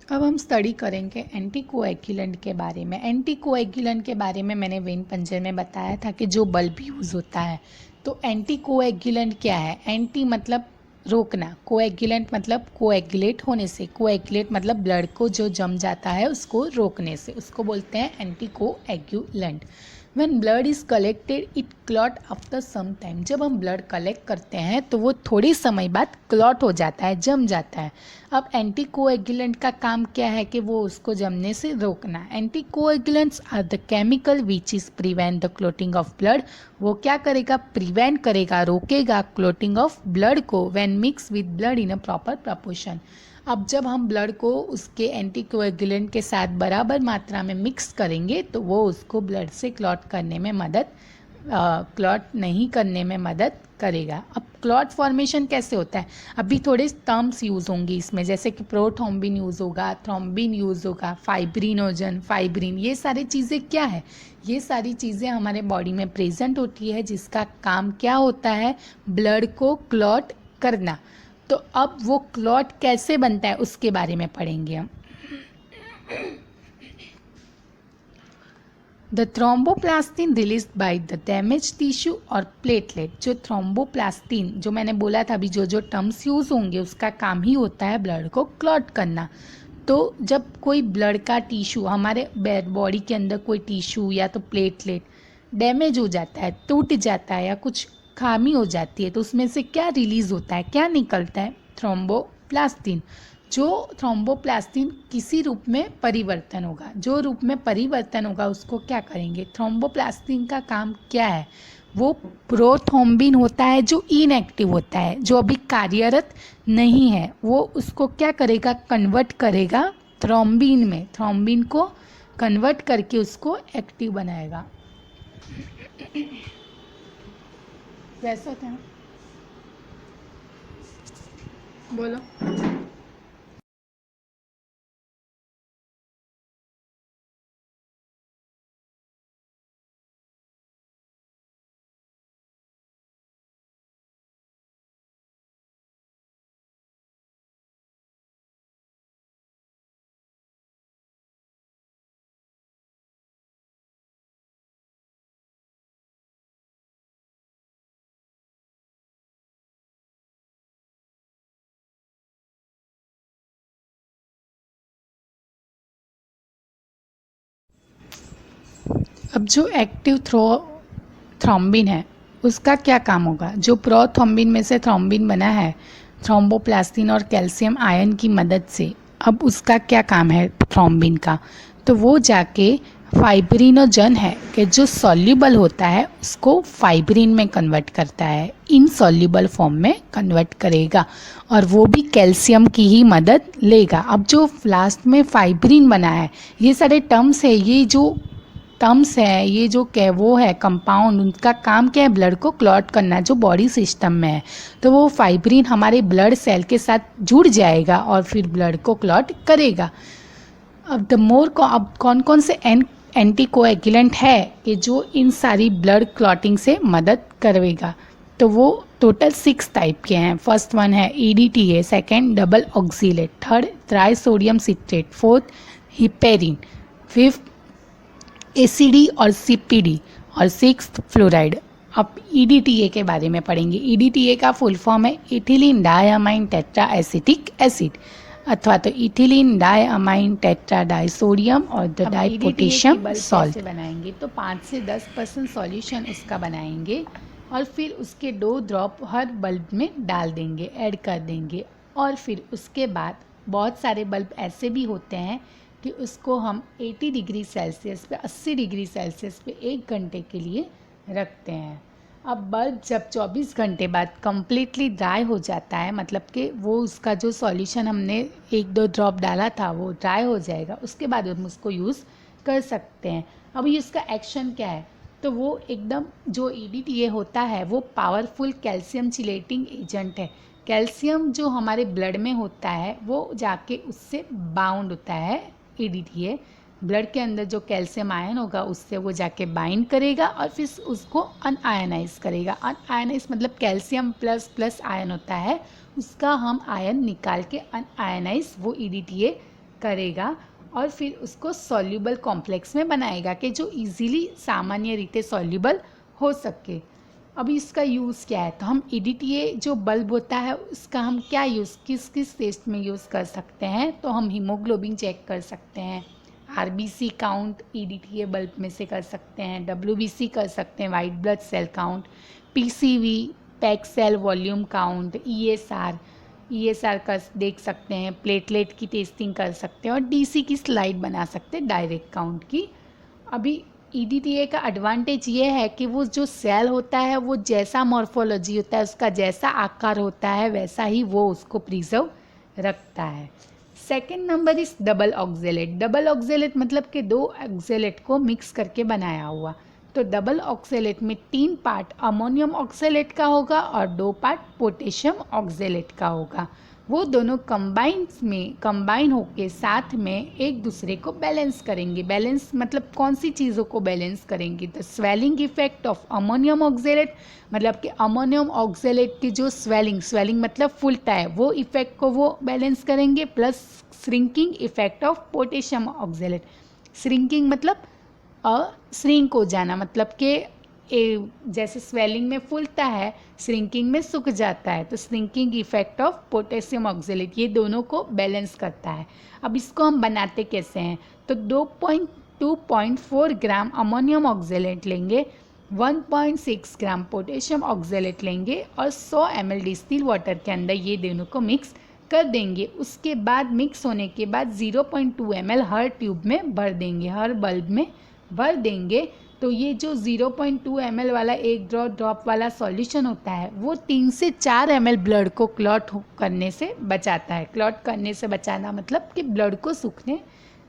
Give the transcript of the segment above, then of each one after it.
अब हम स्टडी करेंगे एंटीकोएगुलेंट के बारे में। एंटीकोएगुलेंट के बारे में मैंने वेन पंजर में बताया था कि जो बल्ब यूज़ होता है। तो एंटीकोएगुलेंट क्या है? एंटी मतलब रोकना, कोएगुलेंट मतलब कोएगुलेट होने से, कोएगुलेट मतलब ब्लड को जो जम जाता है उसको रोकने से, उसको बोलते हैं anticoagulant. When blood is collected it clot after some time. जब हम ब्लड कलेक्ट करते हैं तो वो थोड़ी समय बाद क्लॉट हो जाता है, जम जाता है। अब एंटीकोएगुलेंट का काम क्या है कि वो उसको जमने से रोकना। Anticoagulants are the chemical which is prevent the clotting of blood. वो क्या करेगा? प्रिवेंट करेगा, रोकेगा क्लॉटिंग ऑफ ब्लड को when mix with blood in a proper proportion. अब जब हम ब्लड को उसके एंटीकोएगुलेंट के साथ बराबर मात्रा में मिक्स करेंगे तो वो उसको ब्लड से क्लॉट करने में क्लॉट नहीं करने में मदद करेगा। अब क्लॉट फॉर्मेशन कैसे होता है? अभी थोड़े टर्म्स यूज़ होंगी इसमें, जैसे कि प्रोथ्रोम्बिन यूज़ होगा, थ्रोम्बिन यूज़ होगा, फाइब्रिनोजन, फाइब्रिन। ये सारी चीज़ें क्या है? ये सारी चीज़ें हमारे बॉडी में प्रेजेंट होती है, जिसका काम क्या होता है? ब्लड को क्लॉट करना। तो अब वो क्लॉट कैसे बनता है उसके बारे में पढ़ेंगे हम। The thromboplastin release by the damage tissue और प्लेटलेट। जो थ्रोम्बोप्लास्टिन, जो मैंने बोला था अभी, जो जो टर्म्स यूज़ होंगे उसका काम ही होता है ब्लड को क्लॉट करना। तो जब कोई ब्लड का टिश्यू, हमारे बॉडी के अंदर कोई टिश्यू या तो प्लेटलेट डैमेज हो जाता है, टूट जाता है या कुछ खामी हो जाती है, तो उसमें से क्या रिलीज होता है, क्या निकलता है? थ्रोम्बोप्लास्टिन। जो थ्रोम्बोप्लास्टिन किसी रूप में परिवर्तन होगा, जो रूप में परिवर्तन होगा उसको क्या करेंगे? थ्रोम्बोप्लास्टिन का काम क्या है? वो प्रोथ्रोम्बिन होता है जो इनएक्टिव होता है, जो अभी कार्यरत नहीं है, वो उसको क्या करेगा? कन्वर्ट करेगा थ्रोम्बिन में, थ्रोम्बिन को कन्वर्ट करके उसको एक्टिव बनाएगा। वैसा था, बोलो। अब जो एक्टिव थ्रोम्बिन है उसका क्या काम होगा? जो प्रोथ्रोम्बिन में से थ्रोम्बिन बना है थ्रोम्बोप्लास्टिन और कैल्शियम आयन की मदद से, अब उसका क्या काम है थ्रोम्बिन का? तो वो जाके फाइब्रिनोजन है कि जो सॉल्युबल होता है उसको फाइब्रिन में कन्वर्ट करता है, इनसॉल्युबल फॉर्म में कन्वर्ट करेगा, और वो भी कैल्शियम की ही मदद लेगा। अब जो लास्ट में फाइब्रिन बना है, ये सारे टर्म्स है, ये जो टर्म्स है, ये जो क्या वो है कंपाउंड, उनका काम क्या है? ब्लड को क्लॉट करना, जो बॉडी सिस्टम में है। तो वो फाइब्रिन हमारे ब्लड सेल के साथ जुड़ जाएगा और फिर ब्लड को क्लॉट करेगा। अब अब कौन कौन से एंटीकोएगुलेंट है कि जो इन सारी ब्लड क्लॉटिंग से मदद करेगा? तो वो टोटल 6 टाइप के हैं। फर्स्ट वन है EDTA, second double oxalate, third try sodium citrate, fourth heparin, fifth ACD और CPD, और सिक्स्थ फ्लोराइड। अब EDTA के बारे में पढ़ेंगे। EDTA का फुल फॉर्म है ethylene diamine tetra acetic acid, अथवा तो इथिलीन डायअमाइन टेट्रा डाइसोडियम और द डाइपोटेशियम सॉल्ट। बनाएंगे तो 5 से 10% सॉल्यूशन उसका बनाएंगे और फिर उसके 2 ड्रॉप हर बल्ब में डाल देंगे, ऐड कर देंगे। और फिर उसके बाद बहुत सारे बल्ब ऐसे भी होते हैं कि उसको हम 80 डिग्री सेल्सियस पे, 80 डिग्री सेल्सियस पे 1 घंटे के लिए रखते हैं। अब बल्ब जब 24 घंटे बाद कम्प्लीटली ड्राई हो जाता है, मतलब कि वो उसका जो सॉल्यूशन हमने 1-2 ड्रॉप डाला था वो ड्राई हो जाएगा, उसके बाद हम उसको यूज़ कर सकते हैं। अब इसका एक्शन क्या है? तो वो एकदम, जो EDTA होता है वो पावरफुल कैल्शियम चिलेटिंग एजेंट है। कैल्शियम जो हमारे ब्लड में होता है वो जाके उससे बाउंड होता है। EDTA ब्लड के अंदर जो कैल्शियम आयन होगा उससे वो जाके बाइंड करेगा और फिर उसको अनआयनाइज करेगा। अनआयनाइज मतलब कैल्शियम प्लस प्लस आयन होता है, उसका हम आयन निकाल के अनआयनाइज वो EDTA करेगा और फिर उसको सॉल्युबल कॉम्प्लेक्स में बनाएगा कि जो इजीली सामान्य रीते सॉल्युबल हो सके। अभी इसका यूज़ क्या है, तो हम EDTA जो बल्ब होता है उसका हम क्या यूज़ किस किस टेस्ट में यूज़ कर सकते हैं, तो हम हीमोग्लोबिन चेक कर सकते हैं, RBC काउंट EDTA बल्ब में से कर सकते हैं, WBC कर सकते हैं, white blood cell count, PCV pack cell volume count, ESR का देख सकते हैं, प्लेटलेट की टेस्टिंग कर सकते हैं और DC की स्लाइड बना सकते हैं डायरेक्ट काउंट की। अभी EDTA का एडवांटेज ये है कि वो जो सेल होता है वो जैसा मॉर्फोलॉजी होता है, उसका जैसा आकार होता है वैसा ही वो उसको प्रिजर्व रखता है। सेकेंड नंबर इस डबल ऑक्जेलेट। डबल ऑक्जेलेट मतलब कि 2 ऑक्जेलेट को मिक्स करके बनाया हुआ। तो डबल ऑक्जेलेट में 3 पार्ट अमोनियम ऑक्जेलेट का होगा और 2 पार्ट पोटेशियम ऑक्जेलेट का होगा। वो दोनों कंबाइन होके साथ में एक दूसरे को बैलेंस करेंगे। बैलेंस मतलब कौन सी चीज़ों को बैलेंस करेंगे, तो swelling effect of ammonium oxalate, मतलब कि अमोनियम ऑक्जेलेट की जो स्वेलिंग मतलब फूलता है वो इफेक्ट को वो बैलेंस करेंगे, plus shrinking effect of potassium oxalate. Shrinking मतलब श्रिंक हो जाना, मतलब कि जैसे स्वेलिंग में फूलता है, श्रिंकिंग में सूख जाता है, तो shrinking effect of potassium oxalate ये दोनों को बैलेंस करता है। अब इसको हम बनाते कैसे हैं, तो 2.4 ग्राम अमोनियम ऑक्जेलेट लेंगे, 1.6 ग्राम पोटेशियम ऑक्जेलेट लेंगे और 100 ml डिस्टिल वाटर के अंदर ये दोनों को मिक्स कर देंगे। उसके बाद मिक्स होने के बाद 0.2 ml हर ट्यूब में भर देंगे, हर बल्ब में भर देंगे। तो ये जो 0.2 ml वाला एक ड्रॉप वाला सॉल्यूशन होता है वो 3 से 4 ml ब्लड को क्लॉट करने से बचाता है। क्लॉट करने से बचाना मतलब कि ब्लड को सूखने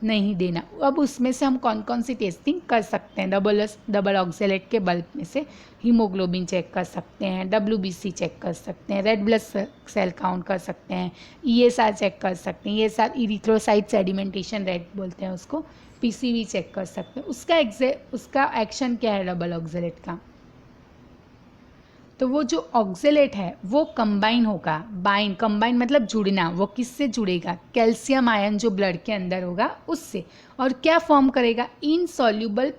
नहीं देना। अब उसमें से हम कौन कौन सी टेस्टिंग कर सकते हैं, डबल ऑक्जेलेट के बल्ब में से हीमोग्लोबिन चेक कर सकते हैं, WBC चेक कर सकते हैं, रेड ब्लड सेल काउंट कर सकते हैं, ESR चेक कर सकते हैं, ESR इरिथ्रोसाइट सेडिमेंटेशन रेट बोलते हैं उसको, PCV चेक कर सकते हैं। उसका एक्शन क्या है डबल ऑक्जेलेट का, तो वो जो ऑक्जेलेट है वो कंबाइन होगा। कंबाइन मतलब जुड़ना, वो किससे जुड़ेगा, कैल्शियम आयन जो ब्लड के अंदर होगा उससे, और क्या फॉर्म करेगा, इनसॉल्युबल